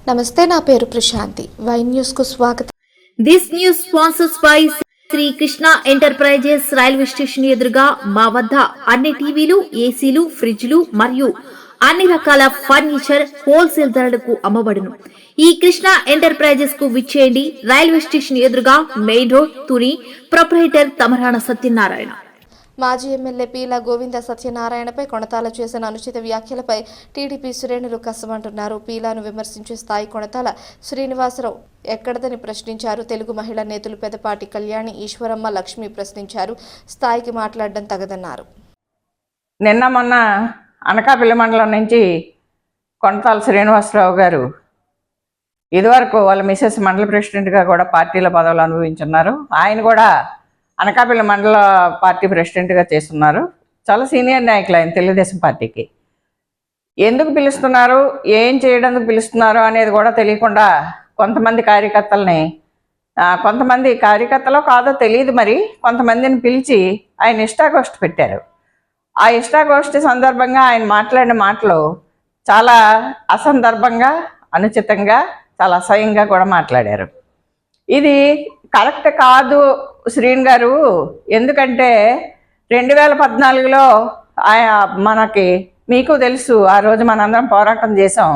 నమస్తే, నా పేరు ప్రశాంతి. వై న్యూస్ కు స్వాగతం. This news sponsors by Shri Krishna enterprises. Railway station ఎదురుగా మా వద్ద అన్ని టీవీలు, ఏసీలు, ఫ్రిడ్జ్లు మరియు అన్ని రకాల ఫర్నిచర్ హోల్సేల్ ధరలకు అమ్మబడును. ఈ కృష్ణ ఎంటర్ప్రైజెస్ కు విచ్చేయండి. రైల్వే స్టేషన్ ఎదురుగా, main road, Tuni. Proprietor Tamarana Satyanarayana. మాజీ ఎమ్మెల్యే పీల గోవింద సత్యనారాయణపై కొణతాల చేసిన అనుచిత వ్యాఖ్యలపై టీడీపీ శ్రేణులు కసమంటున్నారు. పీలాను విమర్శించే స్థాయి కొణతాల శ్రీనివాసరావు ఎక్కడదని ప్రశ్నించారు. తెలుగు మహిళా నేతలు పెదపాటి కళ్యాణి, ఈశ్వరమ్మ, లక్ష్మి ప్రశ్నించారు. స్థాయికి మాట్లాడడం తగదన్నారు. నిన్న మొన్న అనకాపల్లి మండలం నుంచి కొణతాల శ్రీనివాసరావు గారు ఇదివరకు వాళ్ళ మిసెస్ మండల ప్రెసిడెంట్గా కూడా పార్టీల పదవులు అనుభవించున్నారు. ఆయన కూడా అనకాపల్లి మండల పార్టీ ప్రెసిడెంట్గా చేస్తున్నారు. చాలా సీనియర్ నాయకులు ఆయన తెలుగుదేశం పార్టీకి. ఎందుకు పిలుస్తున్నారు, ఏం చేయడానికి పిలుస్తున్నారు అనేది కూడా తెలియకుండా కొంతమంది కార్యకర్తలో కాదో తెలియదు, మరి కొంతమందిని పిలిచి ఆయన ఇష్టాగోష్ఠి పెట్టారు. ఆ ఇష్టాగోష్ఠి సందర్భంగా ఆయన మాట్లాడిన మాటలు చాలా అసందర్భంగా, అనుచితంగా, చాలా అసహ్యంగా కూడా మాట్లాడారు. ఇది కరెక్ట్ కాదు శ్రీన్ గారు. ఎందుకంటే 2014లో మనకి మీకు తెలుసు, ఆ రోజు మనందరం పోరాటం చేసాం.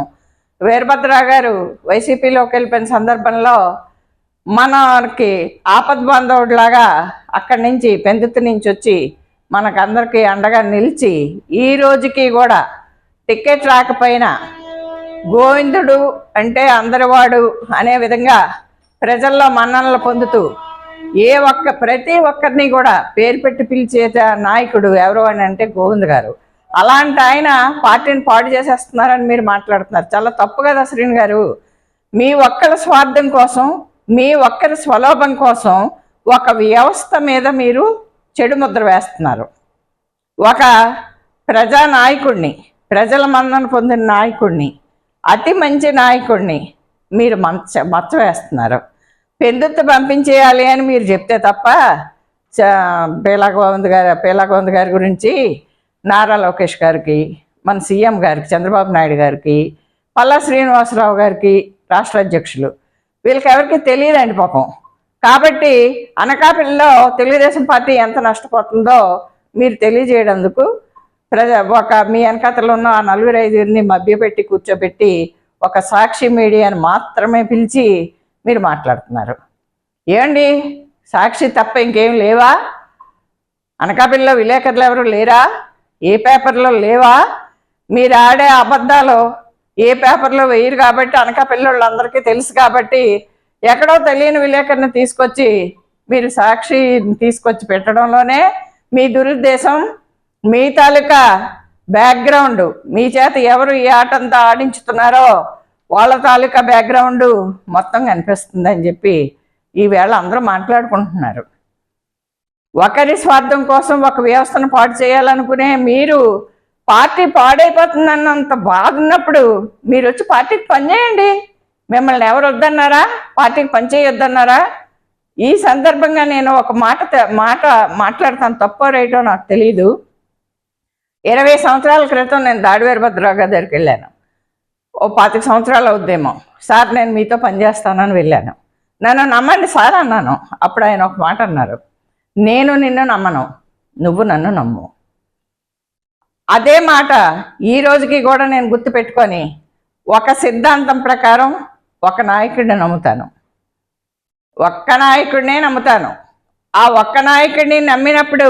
వీరభద్రరావు గారు వైసీపీలోకి వెళ్ళిపోయిన సందర్భంలో మనకి ఆపద్ బాంధవుడిలాగా అక్కడి నుంచి పెందుతు నుంచి వచ్చి మనకందరికీ అండగా నిలిచి ఈ రోజుకి కూడా టికెట్ రాకపోయినా గోవిందుడు అంటే అందరివాడు అనే విధంగా ప్రజల్లో మన్ననలు పొందుతూ ప్రతి ఒక్కరిని కూడా పేరు పెట్టి పిలిచే నాయకుడు ఎవరు అని అంటే గోవింద్ గారు. అలాంటి ఆయన పార్టీని పాడు చేసేస్తున్నారని మీరు మాట్లాడుతున్నారు. చాలా తప్పు కదా శ్రీని గారు. మీ ఒక్కరి స్వార్థం కోసం, మీ ఒక్కరి స్వలోభం కోసం ఒక వ్యవస్థ మీద మీరు చెడు ముద్ర వేస్తున్నారు. ఒక ప్రజా నాయకుడిని, ప్రజల మన్నన పొందిన నాయకుడిని, అతి మంచి నాయకుడిని మీరు మచ్చ వేస్తున్నారు. పెందుతు పంపించేయాలి అని మీరు చెప్తే తప్ప పీలా గోవింద్ గారి గురించి నారా లోకేష్ గారికి, మన సీఎం గారికి, చంద్రబాబు నాయుడు గారికి, పల్లా శ్రీనివాసరావు గారికి, రాష్ట్ర అధ్యక్షులు, వీళ్ళకి ఎవరికి తెలియదండి పాపం. కాబట్టి అనకాపల్లిలో తెలుగుదేశం పార్టీ ఎంత నష్టపోతుందో మీరు తెలియజేయడందుకు మీ వెనకతలో ఉన్న ఆ 4-5 మభ్యపెట్టి కూర్చోబెట్టి ఒక సాక్షి మీడియాని మాత్రమే పిలిచి మీరు మాట్లాడుతున్నారు. ఏమండి, సాక్షి తప్ప ఇంకేం లేవా? అనకాపల్లిలో విలేకరులు ఎవరు లేరా? ఏ పేపర్లో లేవా? మీరు ఆడే అబద్ధాలు ఏ పేపర్లో వేయరు కాబట్టి అనకాపల్లి వాళ్ళందరికీ తెలుసు కాబట్టి ఎక్కడో తెలియని విలేకరుని తీసుకొచ్చి మీరు సాక్షి తీసుకొచ్చి పెట్టడంలోనే మీ దురుద్దేశం, మీ తాలూకా బ్యాక్గ్రౌండ్, మీ చేత ఎవరు ఈ ఆటంతా ఆడించుతున్నారో వాళ్ళ తాలూకా బ్యాక్గ్రౌండ్ మొత్తం కనిపిస్తుందని చెప్పి ఈవేళ అందరూ మాట్లాడుకుంటున్నారు. ఒకరి స్వార్థం కోసం ఒక వ్యవస్థను పాడు చేయాలనుకునే మీరు పార్టీ పాడైపోతుందన్నంత బాధ ఉన్నప్పుడు మీరు వచ్చి పార్టీకి పనిచేయండి. మిమ్మల్ని ఎవరు వద్దన్నారా? పార్టీకి పనిచేయొద్దన్నారా? ఈ సందర్భంగా నేను ఒక మాట మాట్లాడతాను, తప్పో రైటో నాకు తెలీదు. 20 సంవత్సరాల క్రితం నేను దాడి వీరభద్రరావు గారి దగ్గరికి వెళ్ళాను. ఓ 25 సంవత్సరాలు అవుద్దేమో. సార్, నేను మీతో పనిచేస్తానని వెళ్ళాను. నన్ను నమ్మండి సార్ అన్నాను. అప్పుడు ఆయన ఒక మాట అన్నారు, నేను నిన్ను నమ్మను, నువ్వు నన్ను నమ్ము. అదే మాట ఈ రోజుకి కూడా నేను గుర్తుపెట్టుకొని ఒక సిద్ధాంతం ప్రకారం ఒక నాయకుడిని నమ్ముతాను, ఒక్క నాయకుడినే నమ్ముతాను. ఆ ఒక్క నాయకుడిని నమ్మినప్పుడు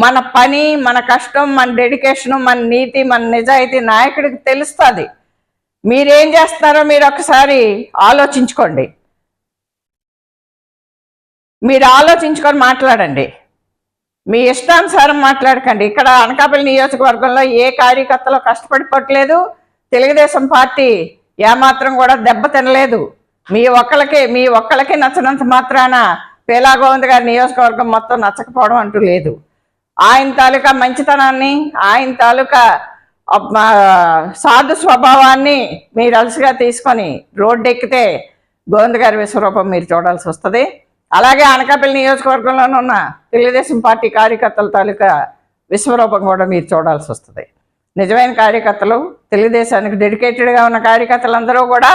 మన పని, మన కష్టం, మన డెడికేషను, మన నీతి, మన నిజాయితీ నాయకుడికి తెలుస్తుంది. మీరేం చేస్తున్నారో మీరు ఒకసారి ఆలోచించుకోండి. మీరు ఆలోచించుకొని మాట్లాడండి. మీ ఇష్టానుసారం మాట్లాడకండి. ఇక్కడ అనకాపల్లి నియోజకవర్గంలో ఏ కార్యకర్తలో కష్టపడిపోవట్లేదు. తెలుగుదేశం పార్టీ ఏమాత్రం కూడా దెబ్బ తినలేదు. మీ ఒక్కళ్ళకి నచ్చినంత మాత్రాన పీలా గోవింద్ గారి నియోజకవర్గం మొత్తం నచ్చకపోవడం అంటూ లేదు. ఆయన తాలూకా మంచితనాన్ని, ఆయన తాలూకా సాధు స్వభావాన్ని మీరు అలసిగా తీసుకొని రోడ్డు ఎక్కితే గోవింద్ గారి విశ్వరూపం మీరు చూడాల్సి వస్తుంది. అలాగే అనకాపల్లి నియోజకవర్గంలోనే ఉన్న తెలుగుదేశం పార్టీ కార్యకర్తల తాలూకా విశ్వరూపం కూడా మీరు చూడాల్సి వస్తుంది. నిజమైన కార్యకర్తలు, తెలుగుదేశానికి డెడికేటెడ్గా ఉన్న కార్యకర్తలందరూ కూడా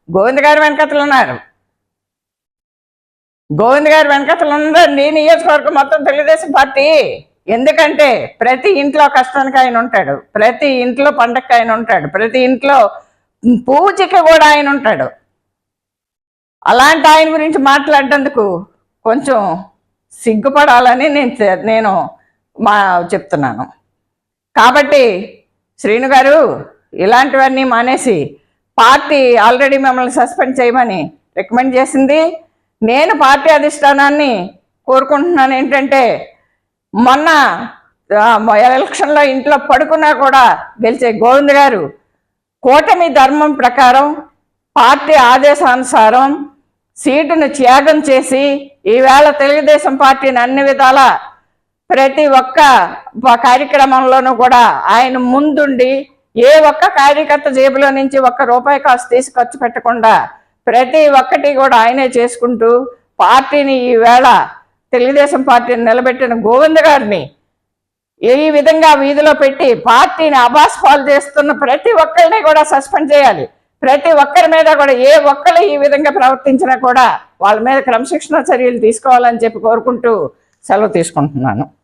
గోవింద్ గారి వెనకతలు ఉన్నారు. గోవింద్ గారి వెనకతలు ఉందండి నియోజకవర్గం మొత్తం తెలుగుదేశం పార్టీ. ఎందుకంటే ప్రతి ఇంట్లో కష్టానికి ఆయన ఉంటాడు, ప్రతి ఇంట్లో పండగకి ఆయన ఉంటాడు, ప్రతి ఇంట్లో పూజకి కూడా ఆయన ఉంటాడు. అలాంటి ఆయన గురించి మాట్లాడేందుకు కొంచెం సిగ్గుపడాలని నేను చెప్తున్నాను. కాబట్టి శ్రీను గారు ఇలాంటివన్నీ మానేసి, పార్టీ ఆల్రెడీ మిమ్మల్ని సస్పెండ్ చేయమని రికమెండ్ చేసింది. నేను పార్టీ అధిష్టానాన్ని కోరుకుంటున్నాను ఏంటంటే, మొన్న ఎలక్షన్లో ఇంట్లో పడుకున్నా కూడా గెలిచే గోవింద్ గారు కూటమి ధర్మం ప్రకారం పార్టీ ఆదేశానుసారం సీటును త్యాగం చేసి ఈవేళ తెలుగుదేశం పార్టీని అన్ని విధాల ప్రతి ఒక్క కార్యక్రమంలోనూ కూడా ఆయన ముందుండి ఏ ఒక్క కార్యకర్త జేబులో నుంచి ఒక్క రూపాయి కాసు తీసి ఖర్చు పెట్టకుండా ప్రతి ఒక్కటి కూడా ఆయనే చేసుకుంటూ పార్టీని ఈవేళ తెలుగుదేశం పార్టీని నిలబెట్టిన గోవింద్ గారిని ఈ విధంగా వీధిలో పెట్టి పార్టీని అబాస్పాలు చేస్తున్న ప్రతి ఒక్కరిని కూడా సస్పెండ్ చేయాలి. ప్రతి ఒక్కరి మీద కూడా ఏ ఒక్కరు ఈ విధంగా ప్రవర్తించినా కూడా వాళ్ళ మీద క్రమశిక్షణ చర్యలు తీసుకోవాలని చెప్పి కోరుకుంటూ సెలవు తీసుకుంటున్నాను.